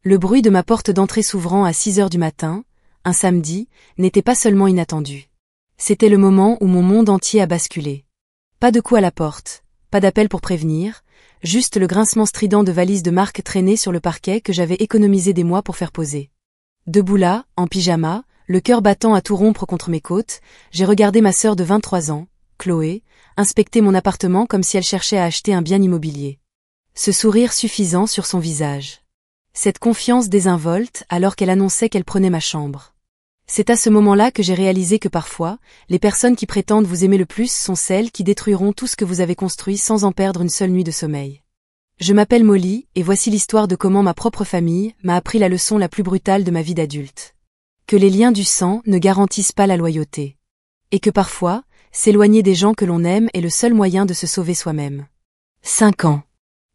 Le bruit de ma porte d'entrée s'ouvrant à 6 heures du matin, un samedi, n'était pas seulement inattendu. C'était le moment où mon monde entier a basculé. Pas de coup à la porte, pas d'appel pour prévenir, juste le grincement strident de valises de marque traînées sur le parquet que j'avais économisé des mois pour faire poser. Debout là, en pyjama, le cœur battant à tout rompre contre mes côtes, j'ai regardé ma sœur de 23 ans, Chloé, inspecter mon appartement comme si elle cherchait à acheter un bien immobilier. Ce sourire suffisant sur son visage. Cette confiance désinvolte alors qu'elle annonçait qu'elle prenait ma chambre. C'est à ce moment-là que j'ai réalisé que parfois, les personnes qui prétendent vous aimer le plus sont celles qui détruiront tout ce que vous avez construit sans en perdre une seule nuit de sommeil. Je m'appelle Molly, et voici l'histoire de comment ma propre famille m'a appris la leçon la plus brutale de ma vie d'adulte. Que les liens du sang ne garantissent pas la loyauté. Et que parfois, s'éloigner des gens que l'on aime est le seul moyen de se sauver soi-même. 5 ans.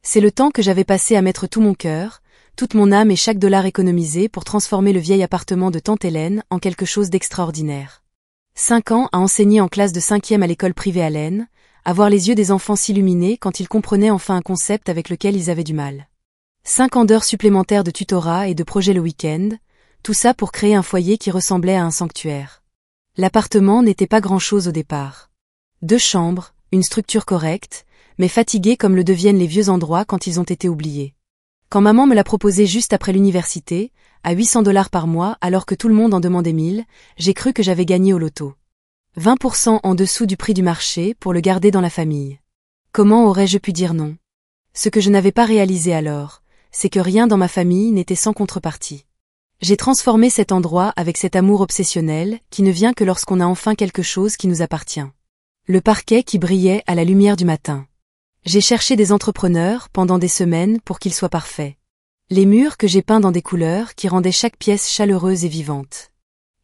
C'est le temps que j'avais passé à mettre tout mon cœur, toute mon âme et chaque dollar économisé pour transformer le vieil appartement de tante Hélène en quelque chose d'extraordinaire. 5 ans à enseigner en classe de 5e à l'école privée à Laine, à voir les yeux des enfants s'illuminer quand ils comprenaient enfin un concept avec lequel ils avaient du mal. 5 ans d'heures supplémentaires de tutorat et de projets le week-end, tout ça pour créer un foyer qui ressemblait à un sanctuaire. L'appartement n'était pas grand-chose au départ. 2 chambres, une structure correcte, mais fatiguée comme le deviennent les vieux endroits quand ils ont été oubliés. Quand maman me l'a proposé juste après l'université, à 800 $ par mois alors que tout le monde en demandait 1000, j'ai cru que j'avais gagné au loto. 20% en dessous du prix du marché pour le garder dans la famille. Comment aurais-je pu dire non? Ce que je n'avais pas réalisé alors, c'est que rien dans ma famille n'était sans contrepartie. J'ai transformé cet endroit avec cet amour obsessionnel qui ne vient que lorsqu'on a enfin quelque chose qui nous appartient. Le parquet qui brillait à la lumière du matin. J'ai cherché des entrepreneurs pendant des semaines pour qu'ils soient parfaits. Les murs que j'ai peints dans des couleurs qui rendaient chaque pièce chaleureuse et vivante.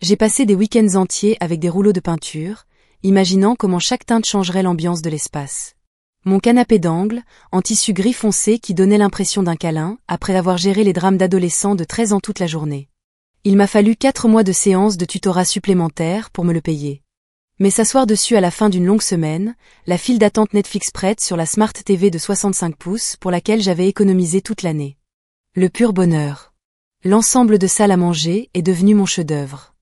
J'ai passé des week-ends entiers avec des rouleaux de peinture, imaginant comment chaque teinte changerait l'ambiance de l'espace. Mon canapé d'angle, en tissu gris foncé qui donnait l'impression d'un câlin, après avoir géré les drames d'adolescents de 13 ans toute la journée. Il m'a fallu 4 mois de séances de tutorat supplémentaires pour me le payer. Mais s'asseoir dessus à la fin d'une longue semaine, la file d'attente Netflix prête sur la Smart TV de 65 pouces pour laquelle j'avais économisé toute l'année. Le pur bonheur. L'ensemble de salle à manger est devenu mon chef-d'œuvre.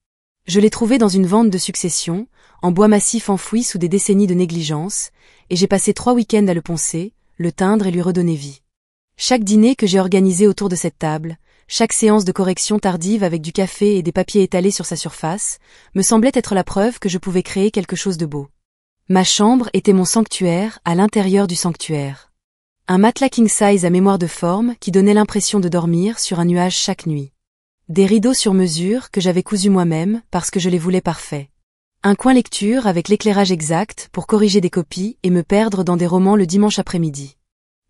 Je l'ai trouvé dans une vente de succession, en bois massif enfoui sous des décennies de négligence, et j'ai passé 3 week-ends à le poncer, le teindre et lui redonner vie. Chaque dîner que j'ai organisé autour de cette table, chaque séance de correction tardive avec du café et des papiers étalés sur sa surface, me semblait être la preuve que je pouvais créer quelque chose de beau. Ma chambre était mon sanctuaire à l'intérieur du sanctuaire. Un matelas king size à mémoire de forme qui donnait l'impression de dormir sur un nuage chaque nuit. Des rideaux sur mesure que j'avais cousus moi-même parce que je les voulais parfaits. Un coin lecture avec l'éclairage exact pour corriger des copies et me perdre dans des romans le dimanche après-midi.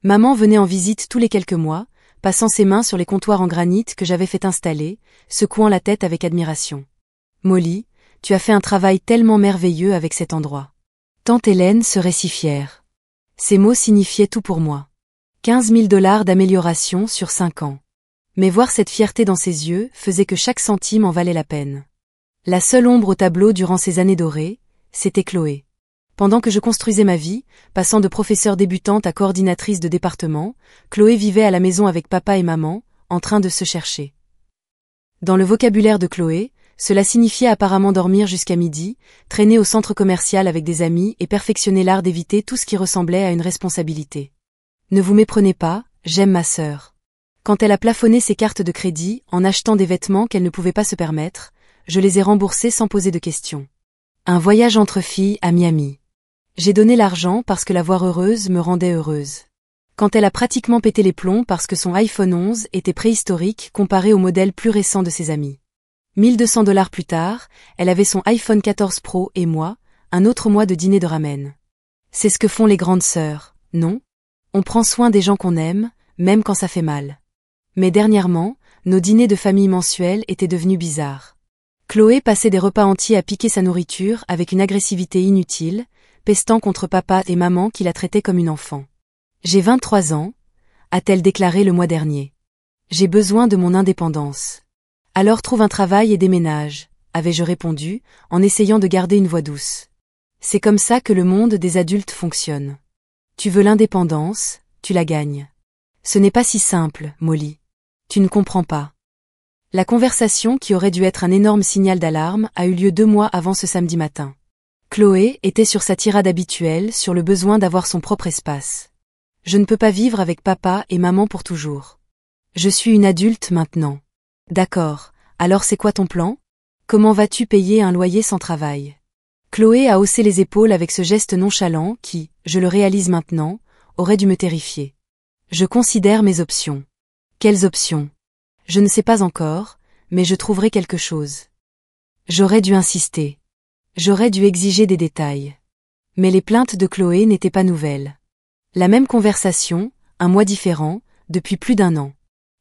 Maman venait en visite tous les quelques mois, passant ses mains sur les comptoirs en granit que j'avais fait installer, secouant la tête avec admiration. Molly, tu as fait un travail tellement merveilleux avec cet endroit. Tante Hélène serait si fière. Ces mots signifiaient tout pour moi. 15 000 $ d'amélioration sur 5 ans. Mais voir cette fierté dans ses yeux faisait que chaque centime en valait la peine. La seule ombre au tableau durant ces années dorées, c'était Chloé. Pendant que je construisais ma vie, passant de professeure débutante à coordinatrice de département, Chloé vivait à la maison avec papa et maman, en train de se chercher. Dans le vocabulaire de Chloé, cela signifiait apparemment dormir jusqu'à midi, traîner au centre commercial avec des amis et perfectionner l'art d'éviter tout ce qui ressemblait à une responsabilité. Ne vous méprenez pas, j'aime ma sœur. Quand elle a plafonné ses cartes de crédit en achetant des vêtements qu'elle ne pouvait pas se permettre, je les ai remboursés sans poser de questions. Un voyage entre filles à Miami. J'ai donné l'argent parce que la voir heureuse me rendait heureuse. Quand elle a pratiquement pété les plombs parce que son iPhone 11 était préhistorique comparé au modèle plus récent de ses amis. 1200 $ plus tard, elle avait son iPhone 14 Pro et moi, un autre mois de dîner de ramen. C'est ce que font les grandes sœurs, non? On prend soin des gens qu'on aime, même quand ça fait mal. Mais dernièrement, nos dîners de famille mensuels étaient devenus bizarres. Chloé passait des repas entiers à piquer sa nourriture avec une agressivité inutile, pestant contre papa et maman qui la traitaient comme une enfant. J'ai 23 ans, a-t-elle déclaré le mois dernier. J'ai besoin de mon indépendance. Alors trouve un travail et déménage, avais-je répondu, en essayant de garder une voix douce. C'est comme ça que le monde des adultes fonctionne. Tu veux l'indépendance, tu la gagnes. Ce n'est pas si simple, Molly. Tu ne comprends pas. La conversation qui aurait dû être un énorme signal d'alarme a eu lieu 2 mois avant ce samedi matin. Chloé était sur sa tirade habituelle sur le besoin d'avoir son propre espace. Je ne peux pas vivre avec papa et maman pour toujours. Je suis une adulte maintenant. D'accord, alors c'est quoi ton plan? Comment vas-tu payer un loyer sans travail? Chloé a haussé les épaules avec ce geste nonchalant qui, je le réalise maintenant, aurait dû me terrifier. Je considère mes options. Quelles options? Je ne sais pas encore, mais je trouverai quelque chose. J'aurais dû insister. J'aurais dû exiger des détails. Mais les plaintes de Chloé n'étaient pas nouvelles. La même conversation, un mois différent, depuis plus d'1 an.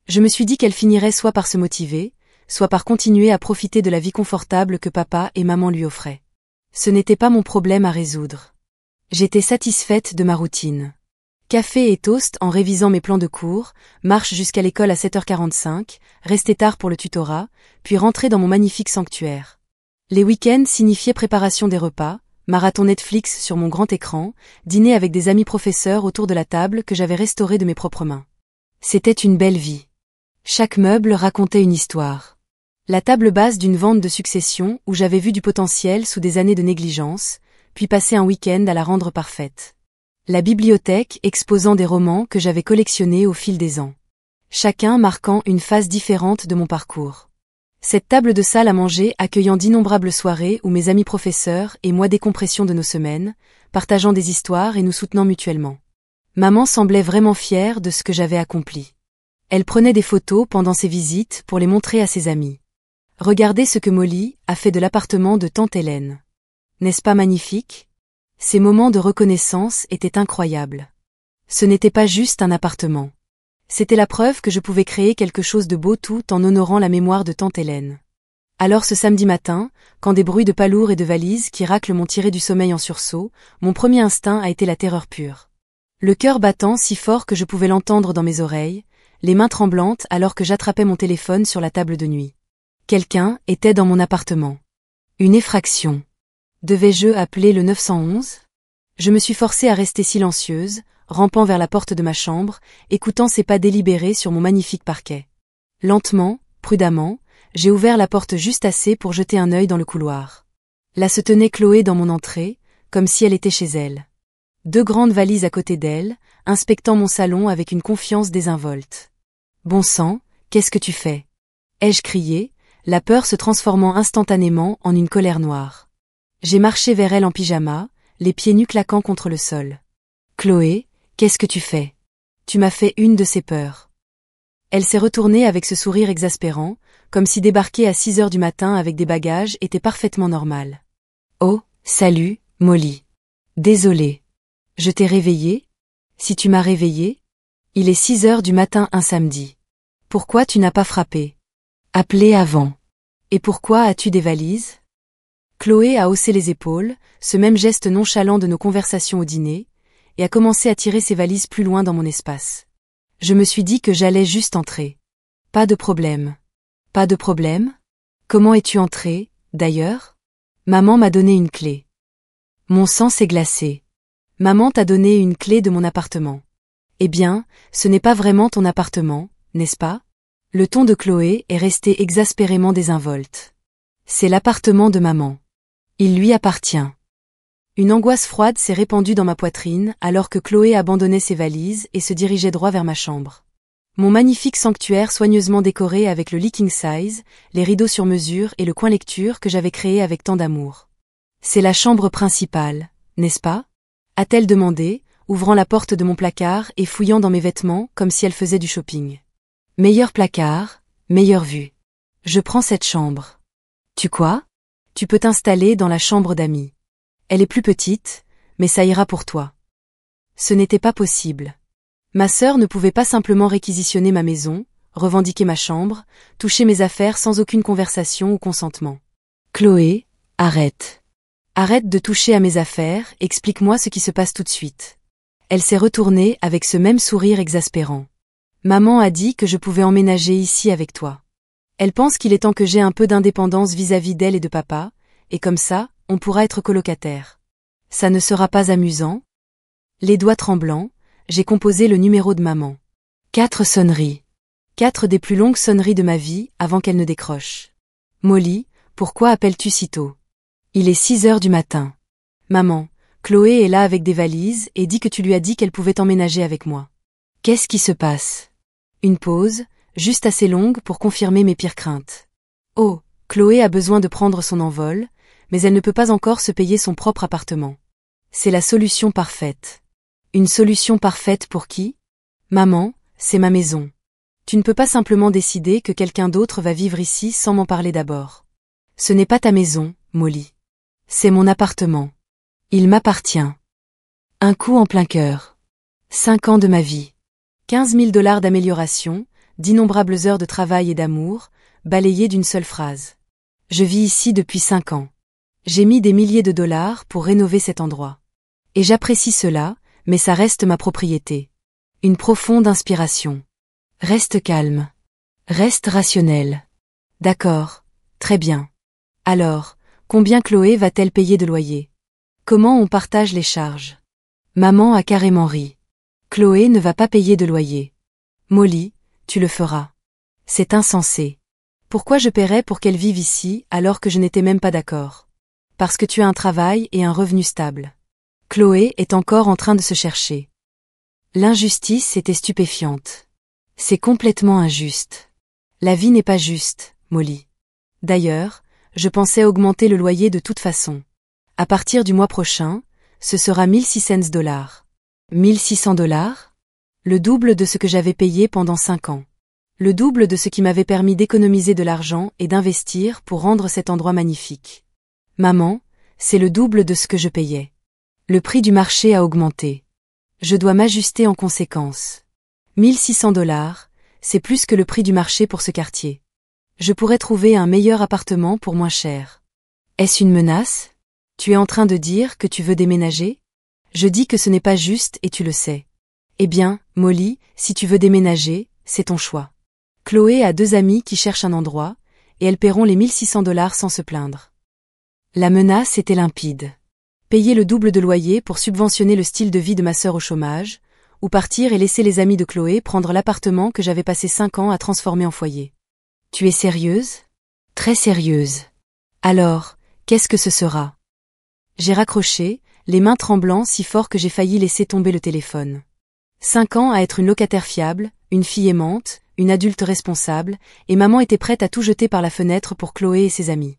Je me suis dit qu'elle finirait soit par se motiver, soit par continuer à profiter de la vie confortable que papa et maman lui offraient. Ce n'était pas mon problème à résoudre. J'étais satisfaite de ma routine. Café et toast en révisant mes plans de cours, marche jusqu'à l'école à 7h45, rester tard pour le tutorat, puis rentrer dans mon magnifique sanctuaire. Les week-ends signifiaient préparation des repas, marathon Netflix sur mon grand écran, dîner avec des amis professeurs autour de la table que j'avais restaurée de mes propres mains. C'était une belle vie. Chaque meuble racontait une histoire. La table basse d'une vente de succession où j'avais vu du potentiel sous des années de négligence, puis passer un week-end à la rendre parfaite. La bibliothèque exposant des romans que j'avais collectionnés au fil des ans. Chacun marquant une phase différente de mon parcours. Cette table de salle à manger accueillant d'innombrables soirées où mes amis professeurs et moi décompression de nos semaines, partageant des histoires et nous soutenant mutuellement. Maman semblait vraiment fière de ce que j'avais accompli. Elle prenait des photos pendant ses visites pour les montrer à ses amis. Regardez ce que Molly a fait de l'appartement de tante Hélène. N'est-ce pas magnifique? Ces moments de reconnaissance étaient incroyables. Ce n'était pas juste un appartement. C'était la preuve que je pouvais créer quelque chose de beau tout en honorant la mémoire de tante Hélène. Alors ce samedi matin, quand des bruits de pas lourds et de valises qui raclent m'ont tiré du sommeil en sursaut, mon premier instinct a été la terreur pure. Le cœur battant si fort que je pouvais l'entendre dans mes oreilles, les mains tremblantes alors que j'attrapais mon téléphone sur la table de nuit. Quelqu'un était dans mon appartement. Une effraction. Devais-je appeler le 911? Je me suis forcée à rester silencieuse, rampant vers la porte de ma chambre, écoutant ses pas délibérés sur mon magnifique parquet. Lentement, prudemment, j'ai ouvert la porte juste assez pour jeter un œil dans le couloir. Là se tenait Chloé dans mon entrée, comme si elle était chez elle. 2 grandes valises à côté d'elle, inspectant mon salon avec une confiance désinvolte. « Bon sang, qu'est-ce que tu fais ?» ai-je crié, la peur se transformant instantanément en une colère noire. J'ai marché vers elle en pyjama, les pieds nus claquant contre le sol. « Chloé, qu'est-ce que tu fais? Tu m'as fait une de ces peurs. » Elle s'est retournée avec ce sourire exaspérant, comme si débarquer à 6h du matin avec des bagages était parfaitement normal. « Oh, salut, Molly. Désolée. Je t'ai réveillée? Si tu m'as réveillée? Il est 6h du matin un samedi. Pourquoi tu n'as pas frappé? Appelé avant. Et pourquoi as-tu des valises? » Chloé a haussé les épaules, ce même geste nonchalant de nos conversations au dîner, et a commencé à tirer ses valises plus loin dans mon espace. Je me suis dit que j'allais juste entrer. Pas de problème. Pas de problème? Comment es-tu entrée, d'ailleurs? Maman m'a donné une clé. Mon sang s'est glacé. Maman t'a donné une clé de mon appartement. Eh bien, ce n'est pas vraiment ton appartement, n'est-ce pas? Le ton de Chloé est resté exaspérément désinvolte. C'est l'appartement de maman. Il lui appartient. Une angoisse froide s'est répandue dans ma poitrine alors que Chloé abandonnait ses valises et se dirigeait droit vers ma chambre. Mon magnifique sanctuaire soigneusement décoré avec le lit king size, les rideaux sur mesure et le coin lecture que j'avais créé avec tant d'amour. C'est la chambre principale, n'est-ce pas? A-t-elle demandé, ouvrant la porte de mon placard et fouillant dans mes vêtements comme si elle faisait du shopping. Meilleur placard, meilleure vue. Je prends cette chambre. Tu quoi? Tu peux t'installer dans la chambre d'amis. Elle est plus petite, mais ça ira pour toi. Ce n'était pas possible. Ma sœur ne pouvait pas simplement réquisitionner ma maison, revendiquer ma chambre, toucher mes affaires sans aucune conversation ou consentement. Chloé, arrête. Arrête de toucher à mes affaires, explique-moi ce qui se passe tout de suite. Elle s'est retournée avec ce même sourire exaspérant. Maman a dit que je pouvais emménager ici avec toi. Elle pense qu'il est temps que j'aie un peu d'indépendance vis-à-vis d'elle et de papa, et comme ça, on pourra être colocataire. Ça ne sera pas amusant? Les doigts tremblants, j'ai composé le numéro de maman. 4 sonneries. 4 des plus longues sonneries de ma vie avant qu'elle ne décroche. Molly, pourquoi appelles-tu si tôt? Il est 6 heures du matin. Maman, Chloé est là avec des valises et dit que tu lui as dit qu'elle pouvait emménager avec moi. Qu'est-ce qui se passe? Une pause, juste assez longue pour confirmer mes pires craintes. Oh, Chloé a besoin de prendre son envol, mais elle ne peut pas encore se payer son propre appartement. C'est la solution parfaite. Une solution parfaite pour qui? Maman, c'est ma maison. Tu ne peux pas simplement décider que quelqu'un d'autre va vivre ici sans m'en parler d'abord. Ce n'est pas ta maison, Molly. C'est mon appartement. Il m'appartient. Un coup en plein cœur. 5 ans de ma vie. 15 000 $ d'amélioration, d'innombrables heures de travail et d'amour, balayées d'une seule phrase. Je vis ici depuis 5 ans. J'ai mis des milliers de dollars pour rénover cet endroit. Et j'apprécie cela, mais ça reste ma propriété. Une profonde inspiration. Reste calme. Reste rationnel. D'accord, très bien. Alors, combien Chloé va-t-elle payer de loyer? Comment on partage les charges? Maman a carrément ri. Chloé ne va pas payer de loyer. Molly, tu le feras. C'est insensé. Pourquoi je paierais pour qu'elle vive ici alors que je n'étais même pas d'accord? Parce que tu as un travail et un revenu stable. Chloé est encore en train de se chercher. L'injustice était stupéfiante. C'est complètement injuste. La vie n'est pas juste, Molly. D'ailleurs, je pensais augmenter le loyer de toute façon. À partir du mois prochain, ce sera 1600 $. 1600 $? Le double de ce que j'avais payé pendant 5 ans. Le double de ce qui m'avait permis d'économiser de l'argent et d'investir pour rendre cet endroit magnifique. Maman, c'est le double de ce que je payais. Le prix du marché a augmenté. Je dois m'ajuster en conséquence. 1600 $, c'est plus que le prix du marché pour ce quartier. Je pourrais trouver un meilleur appartement pour moins cher. Est-ce une menace? Tu es en train de dire que tu veux déménager? Je dis que ce n'est pas juste et tu le sais. Eh bien, Molly, si tu veux déménager, c'est ton choix. Chloé a 2 amis qui cherchent un endroit, et elles paieront les 1600 $ sans se plaindre. La menace était limpide. Payer le double de loyer pour subventionner le style de vie de ma sœur au chômage, ou partir et laisser les amis de Chloé prendre l'appartement que j'avais passé 5 ans à transformer en foyer. Tu es sérieuse? Très sérieuse. Alors, qu'est-ce que ce sera? J'ai raccroché, les mains tremblant si fort que j'ai failli laisser tomber le téléphone. 5 ans à être une locataire fiable, une fille aimante, une adulte responsable, et maman était prête à tout jeter par la fenêtre pour Chloé et ses amis.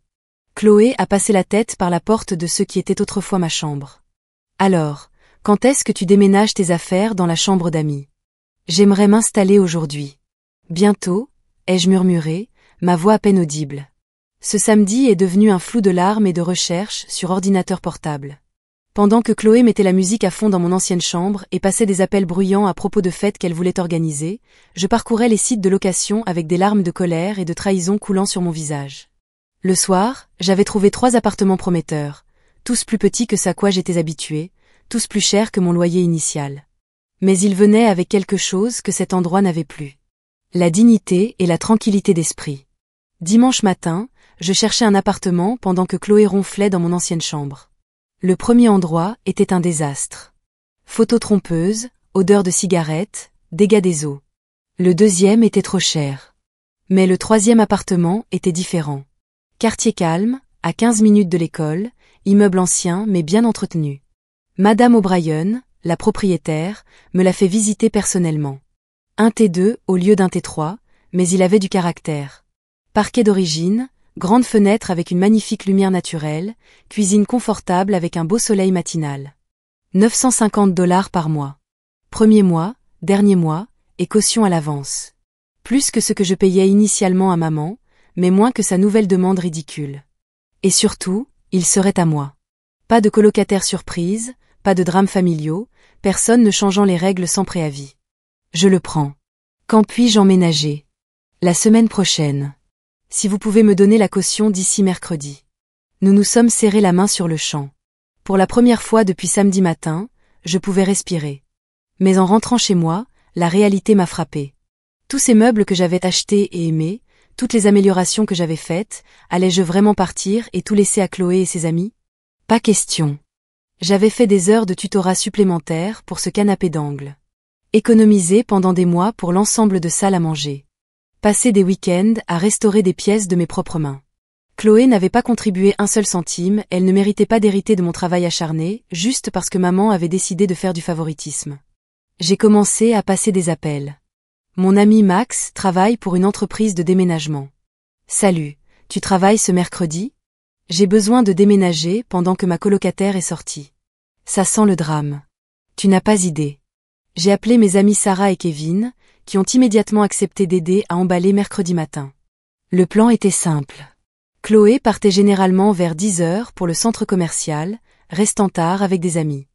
Chloé a passé la tête par la porte de ce qui était autrefois ma chambre. Alors, quand est-ce que tu déménages tes affaires dans la chambre d'amis? J'aimerais m'installer aujourd'hui. Bientôt, ai-je murmuré, ma voix à peine audible. Ce samedi est devenu un flou de larmes et de recherches sur ordinateur portable. Pendant que Chloé mettait la musique à fond dans mon ancienne chambre et passait des appels bruyants à propos de fêtes qu'elle voulait organiser, je parcourais les sites de location avec des larmes de colère et de trahison coulant sur mon visage. Le soir, j'avais trouvé 3 appartements prometteurs, tous plus petits que ce à quoi j'étais habituée, tous plus chers que mon loyer initial. Mais ils venaient avec quelque chose que cet endroit n'avait plus. La dignité et la tranquillité d'esprit. Dimanche matin, je cherchais un appartement pendant que Chloé ronflait dans mon ancienne chambre. Le premier endroit était un désastre. Photos trompeuses, odeur de cigarette, dégâts des eaux. Le deuxième était trop cher. Mais le troisième appartement était différent. Quartier calme, à 15 minutes de l'école, immeuble ancien mais bien entretenu. Madame O'Brien, la propriétaire, me l'a fait visiter personnellement. Un T2 au lieu d'un T3, mais il avait du caractère. Parquet d'origine, grande fenêtre avec une magnifique lumière naturelle, cuisine confortable avec un beau soleil matinal. 950 $ par mois. Premier mois, dernier mois, et caution à l'avance. Plus que ce que je payais initialement à maman, mais moins que sa nouvelle demande ridicule. Et surtout, il serait à moi. Pas de colocataire surprise, pas de drames familiaux, personne ne changeant les règles sans préavis. Je le prends. Quand puis-je emménager? La semaine prochaine. Si vous pouvez me donner la caution d'ici mercredi. Nous nous sommes serrés la main sur le champ. Pour la première fois depuis samedi matin, je pouvais respirer. Mais en rentrant chez moi, la réalité m'a frappée. Tous ces meubles que j'avais achetés et aimés, toutes les améliorations que j'avais faites, allais-je vraiment partir et tout laisser à Chloé et ses amis? Pas question. J'avais fait des heures de tutorat supplémentaires pour ce canapé d'angle. Économisé pendant des mois pour l'ensemble de salles à manger. Passer des week-ends à restaurer des pièces de mes propres mains. Chloé n'avait pas contribué un seul centime, elle ne méritait pas d'hériter de mon travail acharné, juste parce que maman avait décidé de faire du favoritisme. J'ai commencé à passer des appels. Mon ami Max travaille pour une entreprise de déménagement. Salut, tu travailles ce mercredi? J'ai besoin de déménager pendant que ma colocataire est sortie. Ça sent le drame. Tu n'as pas idée. J'ai appelé mes amis Sarah et Kevin, qui ont immédiatement accepté d'aider à emballer mercredi matin. Le plan était simple. Chloé partait généralement vers 10 heures pour le centre commercial, restant tard avec des amis.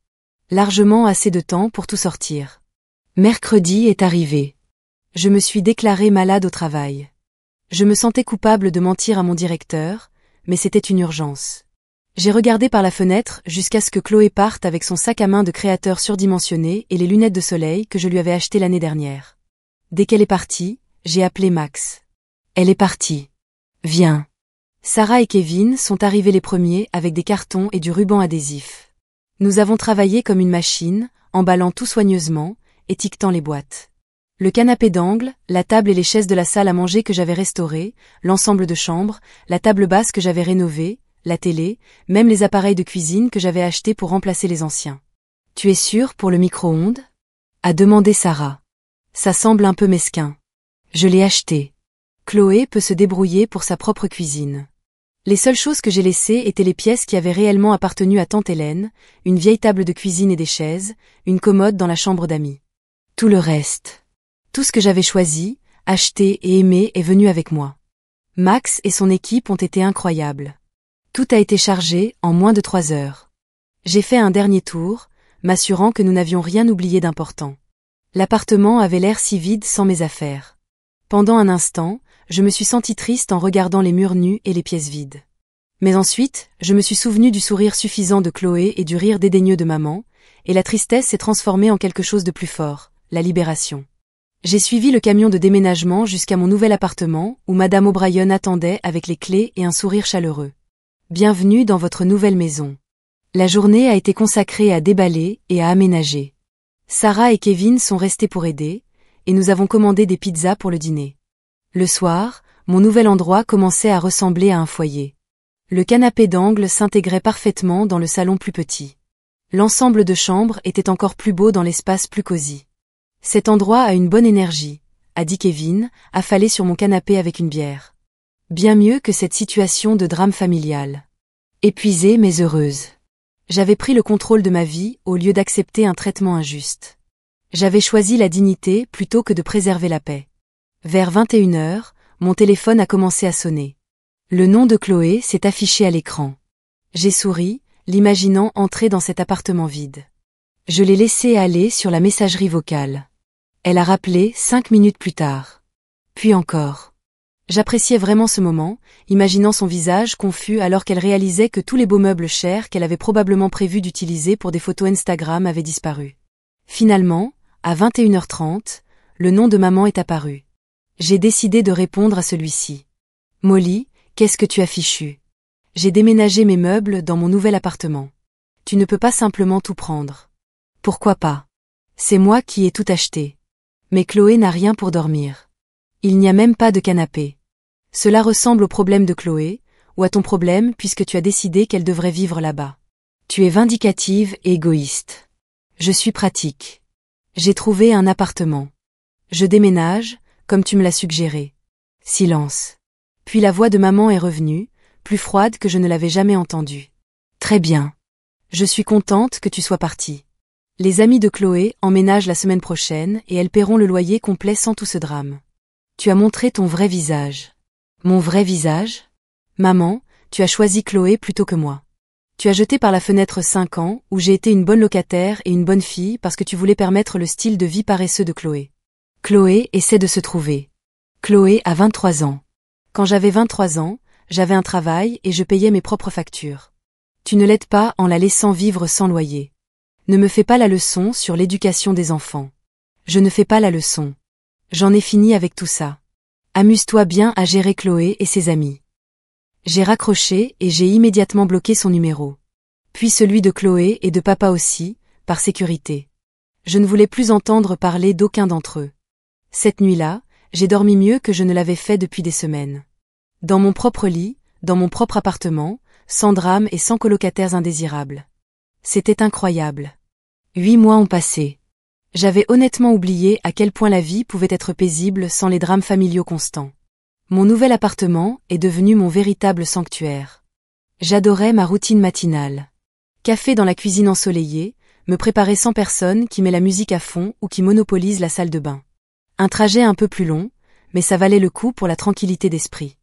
Largement assez de temps pour tout sortir. Mercredi est arrivé. Je me suis déclarée malade au travail. Je me sentais coupable de mentir à mon directeur, mais c'était une urgence. J'ai regardé par la fenêtre jusqu'à ce que Chloé parte avec son sac à main de créateur surdimensionné et les lunettes de soleil que je lui avais achetées l'année dernière. Dès qu'elle est partie, j'ai appelé Max. Elle est partie. Viens. Sarah et Kevin sont arrivés les premiers avec des cartons et du ruban adhésif. Nous avons travaillé comme une machine, emballant tout soigneusement, étiquetant les boîtes. Le canapé d'angle, la table et les chaises de la salle à manger que j'avais restaurées, l'ensemble de chambres, la table basse que j'avais rénovée, la télé, même les appareils de cuisine que j'avais achetés pour remplacer les anciens. Tu es sûr pour le micro-ondes? A demandé Sarah. Ça semble un peu mesquin. Je l'ai acheté. Chloé peut se débrouiller pour sa propre cuisine. Les seules choses que j'ai laissées étaient les pièces qui avaient réellement appartenu à tante Hélène, une vieille table de cuisine et des chaises, une commode dans la chambre d'amis. Tout le reste. Tout ce que j'avais choisi, acheté et aimé est venu avec moi. Max et son équipe ont été incroyables. Tout a été chargé en moins de 3 heures. J'ai fait un dernier tour, m'assurant que nous n'avions rien oublié d'important. L'appartement avait l'air si vide sans mes affaires. Pendant un instant, je me suis sentie triste en regardant les murs nus et les pièces vides. Mais ensuite, je me suis souvenu du sourire suffisant de Chloé et du rire dédaigneux de maman, et la tristesse s'est transformée en quelque chose de plus fort, la libération. J'ai suivi le camion de déménagement jusqu'à mon nouvel appartement, où Madame O'Brien attendait avec les clés et un sourire chaleureux. Bienvenue dans votre nouvelle maison. La journée a été consacrée à déballer et à aménager. Sarah et Kevin sont restés pour aider, et nous avons commandé des pizzas pour le dîner. Le soir, mon nouvel endroit commençait à ressembler à un foyer. Le canapé d'angle s'intégrait parfaitement dans le salon plus petit. L'ensemble de chambres était encore plus beau dans l'espace plus cosy. Cet endroit a une bonne énergie, a dit Kevin, affalé sur mon canapé avec une bière. Bien mieux que cette situation de drame familial. Épuisée mais heureuse. J'avais pris le contrôle de ma vie au lieu d'accepter un traitement injuste. J'avais choisi la dignité plutôt que de préserver la paix. Vers 21 heures, mon téléphone a commencé à sonner. Le nom de Chloé s'est affiché à l'écran. J'ai souri, l'imaginant entrer dans cet appartement vide. Je l'ai laissé aller sur la messagerie vocale. Elle a rappelé 5 minutes plus tard. Puis encore. J'appréciais vraiment ce moment, imaginant son visage confus alors qu'elle réalisait que tous les beaux meubles chers qu'elle avait probablement prévu d'utiliser pour des photos Instagram avaient disparu. Finalement, à 21h30, le nom de maman est apparu. J'ai décidé de répondre à celui-ci. Molly, qu'est-ce que tu as fichu? J'ai déménagé mes meubles dans mon nouvel appartement. Tu ne peux pas simplement tout prendre. Pourquoi pas? C'est moi qui ai tout acheté. Mais Chloé n'a rien pour dormir. Il n'y a même pas de canapé. Cela ressemble au problème de Chloé, ou à ton problème puisque tu as décidé qu'elle devrait vivre là-bas. Tu es vindicative et égoïste. Je suis pratique. J'ai trouvé un appartement. Je déménage, comme tu me l'as suggéré. Silence. Puis la voix de maman est revenue, plus froide que je ne l'avais jamais entendue. Très bien. Je suis contente que tu sois partie. Les amis de Chloé emménagent la semaine prochaine et elles paieront le loyer complet sans tout ce drame. Tu as montré ton vrai visage. Mon vrai visage? Maman, tu as choisi Chloé plutôt que moi. Tu as jeté par la fenêtre 5 ans où j'ai été une bonne locataire et une bonne fille parce que tu voulais permettre le style de vie paresseux de Chloé. Chloé essaie de se trouver. Chloé a 23 ans. Quand j'avais 23 ans, j'avais un travail et je payais mes propres factures. Tu ne l'aides pas en la laissant vivre sans loyer. Ne me fais pas la leçon sur l'éducation des enfants. Je ne fais pas la leçon. J'en ai fini avec tout ça. Amuse-toi bien à gérer Chloé et ses amis. J'ai raccroché et j'ai immédiatement bloqué son numéro. Puis celui de Chloé et de papa aussi, par sécurité. Je ne voulais plus entendre parler d'aucun d'entre eux. Cette nuit-là, J'ai dormi mieux que je ne l'avais fait depuis des semaines. Dans mon propre lit, dans mon propre appartement, sans drame et sans colocataires indésirables. C'était incroyable. 8 mois ont passé. J'avais honnêtement oublié à quel point la vie pouvait être paisible sans les drames familiaux constants. Mon nouvel appartement est devenu mon véritable sanctuaire. J'adorais ma routine matinale. Café dans la cuisine ensoleillée, me préparer sans personne qui met la musique à fond ou qui monopolise la salle de bain. Un trajet un peu plus long, mais ça valait le coup pour la tranquillité d'esprit.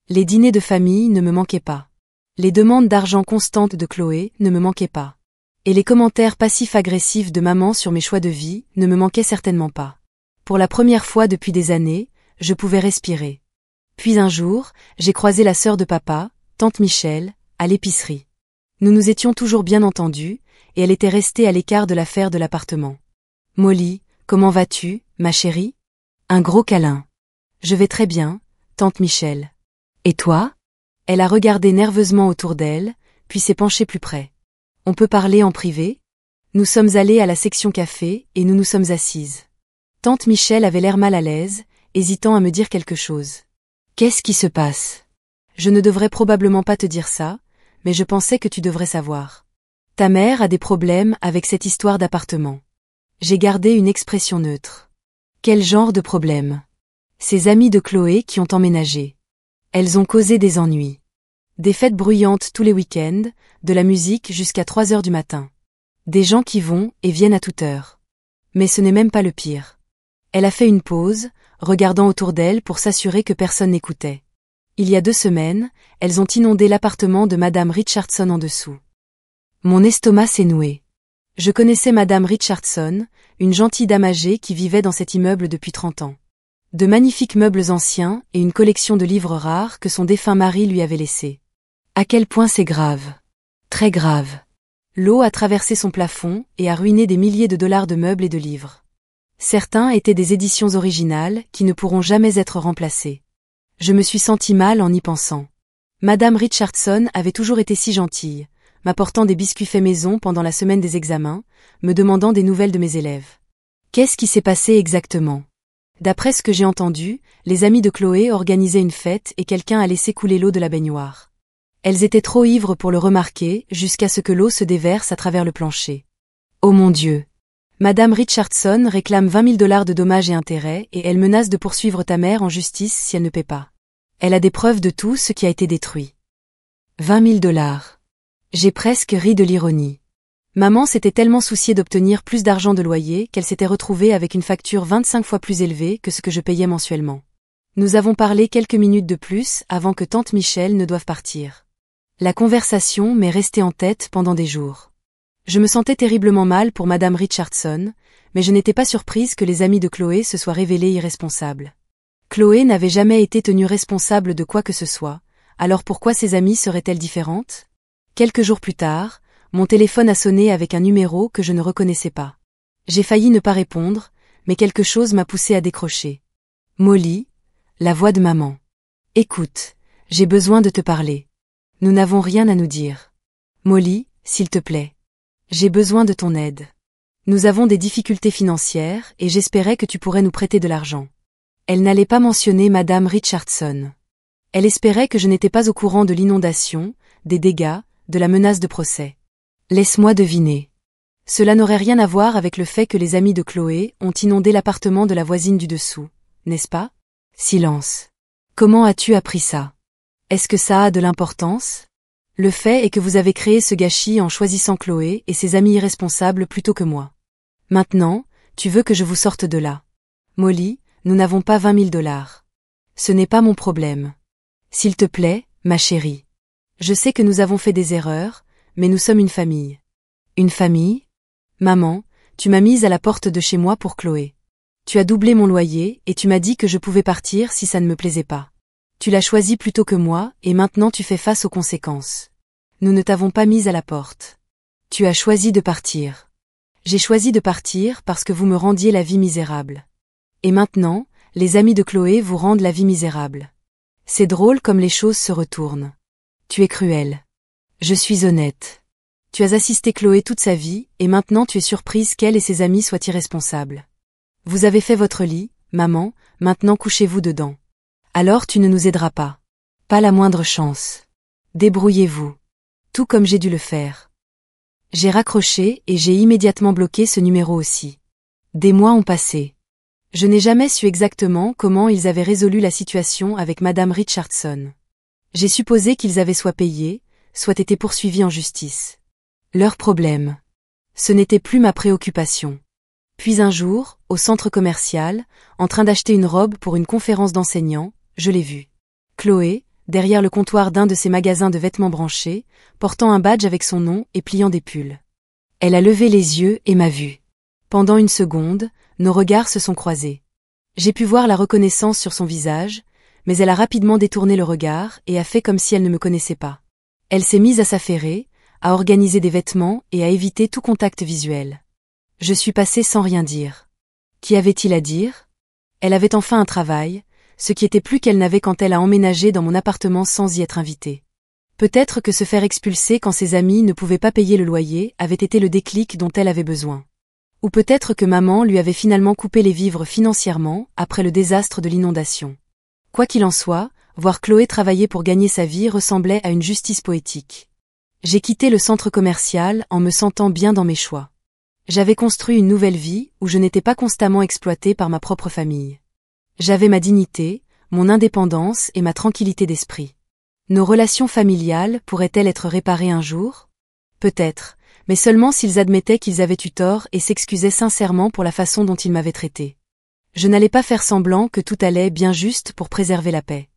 Les dîners de famille ne me manquaient pas. Les demandes d'argent constantes de Chloé ne me manquaient pas. Et les commentaires passifs-agressifs de maman sur mes choix de vie ne me manquaient certainement pas. Pour la première fois depuis des années, je pouvais respirer. Puis un jour, j'ai croisé la sœur de papa, tante Michel, à l'épicerie. Nous nous étions toujours bien entendus, et elle était restée à l'écart de l'affaire de l'appartement. « Molly, comment vas-tu, ma chérie ?» Un gros câlin. « Je vais très bien, tante Michel. »« Et toi ?» Elle a regardé nerveusement autour d'elle, puis s'est penchée plus près. « On peut parler en privé ?» Nous sommes allés à la section café et nous nous sommes assises. Tante Michel avait l'air mal à l'aise, hésitant à me dire quelque chose. « Qu'est-ce qui se passe ? Je ne devrais probablement pas te dire ça, mais je pensais que tu devrais savoir. Ta mère a des problèmes avec cette histoire d'appartement. » J'ai gardé une expression neutre. Quel genre de problème ? Ses amies de Chloé qui ont emménagé. Elles ont causé des ennuis. Des fêtes bruyantes tous les week-ends, de la musique jusqu'à 3 heures du matin. Des gens qui vont et viennent à toute heure. Mais ce n'est même pas le pire. Elle a fait une pause, regardant autour d'elle pour s'assurer que personne n'écoutait. Il y a 2 semaines, elles ont inondé l'appartement de Madame Richardson en dessous. Mon estomac s'est noué. Je connaissais Madame Richardson, une gentille dame âgée qui vivait dans cet immeuble depuis 30 ans. De magnifiques meubles anciens et une collection de livres rares que son défunt mari lui avait laissés. À quel point c'est grave. Très grave. L'eau a traversé son plafond et a ruiné des milliers de dollars de meubles et de livres. Certains étaient des éditions originales qui ne pourront jamais être remplacées. Je me suis senti mal en y pensant. Madame Richardson avait toujours été si gentille, m'apportant des biscuits faits maison pendant la semaine des examens, me demandant des nouvelles de mes élèves. Qu'est-ce qui s'est passé exactement ? D'après ce que j'ai entendu, les amis de Chloé organisaient une fête et quelqu'un a laissé couler l'eau de la baignoire. Elles étaient trop ivres pour le remarquer jusqu'à ce que l'eau se déverse à travers le plancher. Oh mon Dieu ! Madame Richardson réclame 20 000 dollars de dommages et intérêts et elle menace de poursuivre ta mère en justice si elle ne paie pas. Elle a des preuves de tout ce qui a été détruit. 20 000 dollars. J'ai presque ri de l'ironie. Maman s'était tellement souciée d'obtenir plus d'argent de loyer qu'elle s'était retrouvée avec une facture 25 fois plus élevée que ce que je payais mensuellement. Nous avons parlé quelques minutes de plus avant que tante Michel ne doive partir. La conversation m'est restée en tête pendant des jours. Je me sentais terriblement mal pour Madame Richardson, mais je n'étais pas surprise que les amis de Chloé se soient révélés irresponsables. Chloé n'avait jamais été tenue responsable de quoi que ce soit, alors pourquoi ses amies seraient-elles différentes ? Quelques jours plus tard, mon téléphone a sonné avec un numéro que je ne reconnaissais pas. J'ai failli ne pas répondre, mais quelque chose m'a poussé à décrocher. Molly, la voix de maman. Écoute, j'ai besoin de te parler. Nous n'avons rien à nous dire. Molly, s'il te plaît. J'ai besoin de ton aide. Nous avons des difficultés financières et j'espérais que tu pourrais nous prêter de l'argent. Elle n'allait pas mentionner Madame Richardson. Elle espérait que je n'étais pas au courant de l'inondation, des dégâts, de la menace de procès. Laisse-moi deviner. Cela n'aurait rien à voir avec le fait que les amis de Chloé ont inondé l'appartement de la voisine du dessous, n'est-ce pas ? Silence. Comment as-tu appris ça ? Est-ce que ça a de l'importance ? Le fait est que vous avez créé ce gâchis en choisissant Chloé et ses amis irresponsables plutôt que moi. Maintenant, tu veux que je vous sorte de là. Molly, nous n'avons pas 20 000 dollars. Ce n'est pas mon problème. S'il te plaît, ma chérie. Je sais que nous avons fait des erreurs, mais nous sommes une famille. Une famille ? Maman, tu m'as mise à la porte de chez moi pour Chloé. Tu as doublé mon loyer et tu m'as dit que je pouvais partir si ça ne me plaisait pas. Tu l'as choisi plutôt que moi et maintenant tu fais face aux conséquences. Nous ne t'avons pas mise à la porte. Tu as choisi de partir. J'ai choisi de partir parce que vous me rendiez la vie misérable. Et maintenant, les amis de Chloé vous rendent la vie misérable. C'est drôle comme les choses se retournent. Tu es cruel. Je suis honnête. Tu as assisté Chloé toute sa vie et maintenant tu es surprise qu'elle et ses amis soient irresponsables. Vous avez fait votre lit, Maman, maintenant couchez-vous dedans. Alors tu ne nous aideras pas. Pas la moindre chance. Débrouillez-vous. Tout comme j'ai dû le faire. J'ai raccroché et j'ai immédiatement bloqué ce numéro aussi. Des mois ont passé. Je n'ai jamais su exactement comment ils avaient résolu la situation avec Madame Richardson. J'ai supposé qu'ils avaient soit payé, soit été poursuivis en justice. Leur problème. Ce n'était plus ma préoccupation. Puis un jour, au centre commercial, en train d'acheter une robe pour une conférence d'enseignants, je l'ai vue. Chloé, derrière le comptoir d'un de ces magasins de vêtements branchés, portant un badge avec son nom et pliant des pulls. Elle a levé les yeux et m'a vue. Pendant une seconde, nos regards se sont croisés. J'ai pu voir la reconnaissance sur son visage, mais elle a rapidement détourné le regard et a fait comme si elle ne me connaissait pas. Elle s'est mise à s'affairer, à organiser des vêtements et à éviter tout contact visuel. Je suis passée sans rien dire. Qu'y avait-il à dire? Elle avait enfin un travail, ce qui était plus qu'elle n'avait quand elle a emménagé dans mon appartement sans y être invitée. Peut-être que se faire expulser quand ses amis ne pouvaient pas payer le loyer avait été le déclic dont elle avait besoin. Ou peut-être que maman lui avait finalement coupé les vivres financièrement après le désastre de l'inondation. Quoi qu'il en soit, voir Chloé travailler pour gagner sa vie ressemblait à une justice poétique. J'ai quitté le centre commercial en me sentant bien dans mes choix. J'avais construit une nouvelle vie où je n'étais pas constamment exploitée par ma propre famille. J'avais ma dignité, mon indépendance et ma tranquillité d'esprit. Nos relations familiales pourraient-elles être réparées un jour? Peut-être, mais seulement s'ils admettaient qu'ils avaient eu tort et s'excusaient sincèrement pour la façon dont ils m'avaient traité. Je n'allais pas faire semblant que tout allait bien juste pour préserver la paix.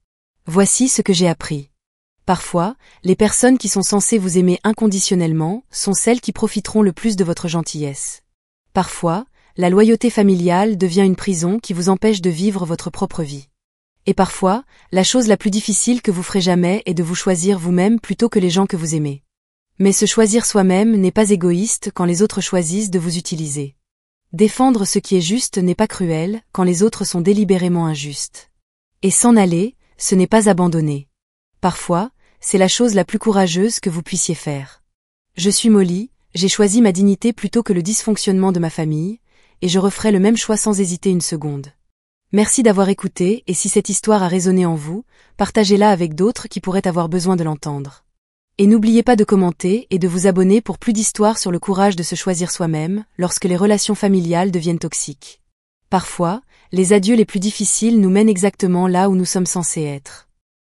Voici ce que j'ai appris. Parfois, les personnes qui sont censées vous aimer inconditionnellement sont celles qui profiteront le plus de votre gentillesse. Parfois, la loyauté familiale devient une prison qui vous empêche de vivre votre propre vie. Et parfois, la chose la plus difficile que vous ferez jamais est de vous choisir vous-même plutôt que les gens que vous aimez. Mais se choisir soi-même n'est pas égoïste quand les autres choisissent de vous utiliser. Défendre ce qui est juste n'est pas cruel quand les autres sont délibérément injustes. Et s'en aller, ce n'est pas abandonner. Parfois, c'est la chose la plus courageuse que vous puissiez faire. Je suis Molly, j'ai choisi ma dignité plutôt que le dysfonctionnement de ma famille, et je referai le même choix sans hésiter une seconde. Merci d'avoir écouté et si cette histoire a résonné en vous, partagez-la avec d'autres qui pourraient avoir besoin de l'entendre. Et n'oubliez pas de commenter et de vous abonner pour plus d'histoires sur le courage de se choisir soi-même lorsque les relations familiales deviennent toxiques. Parfois, les adieux les plus difficiles nous mènent exactement là où nous sommes censés être.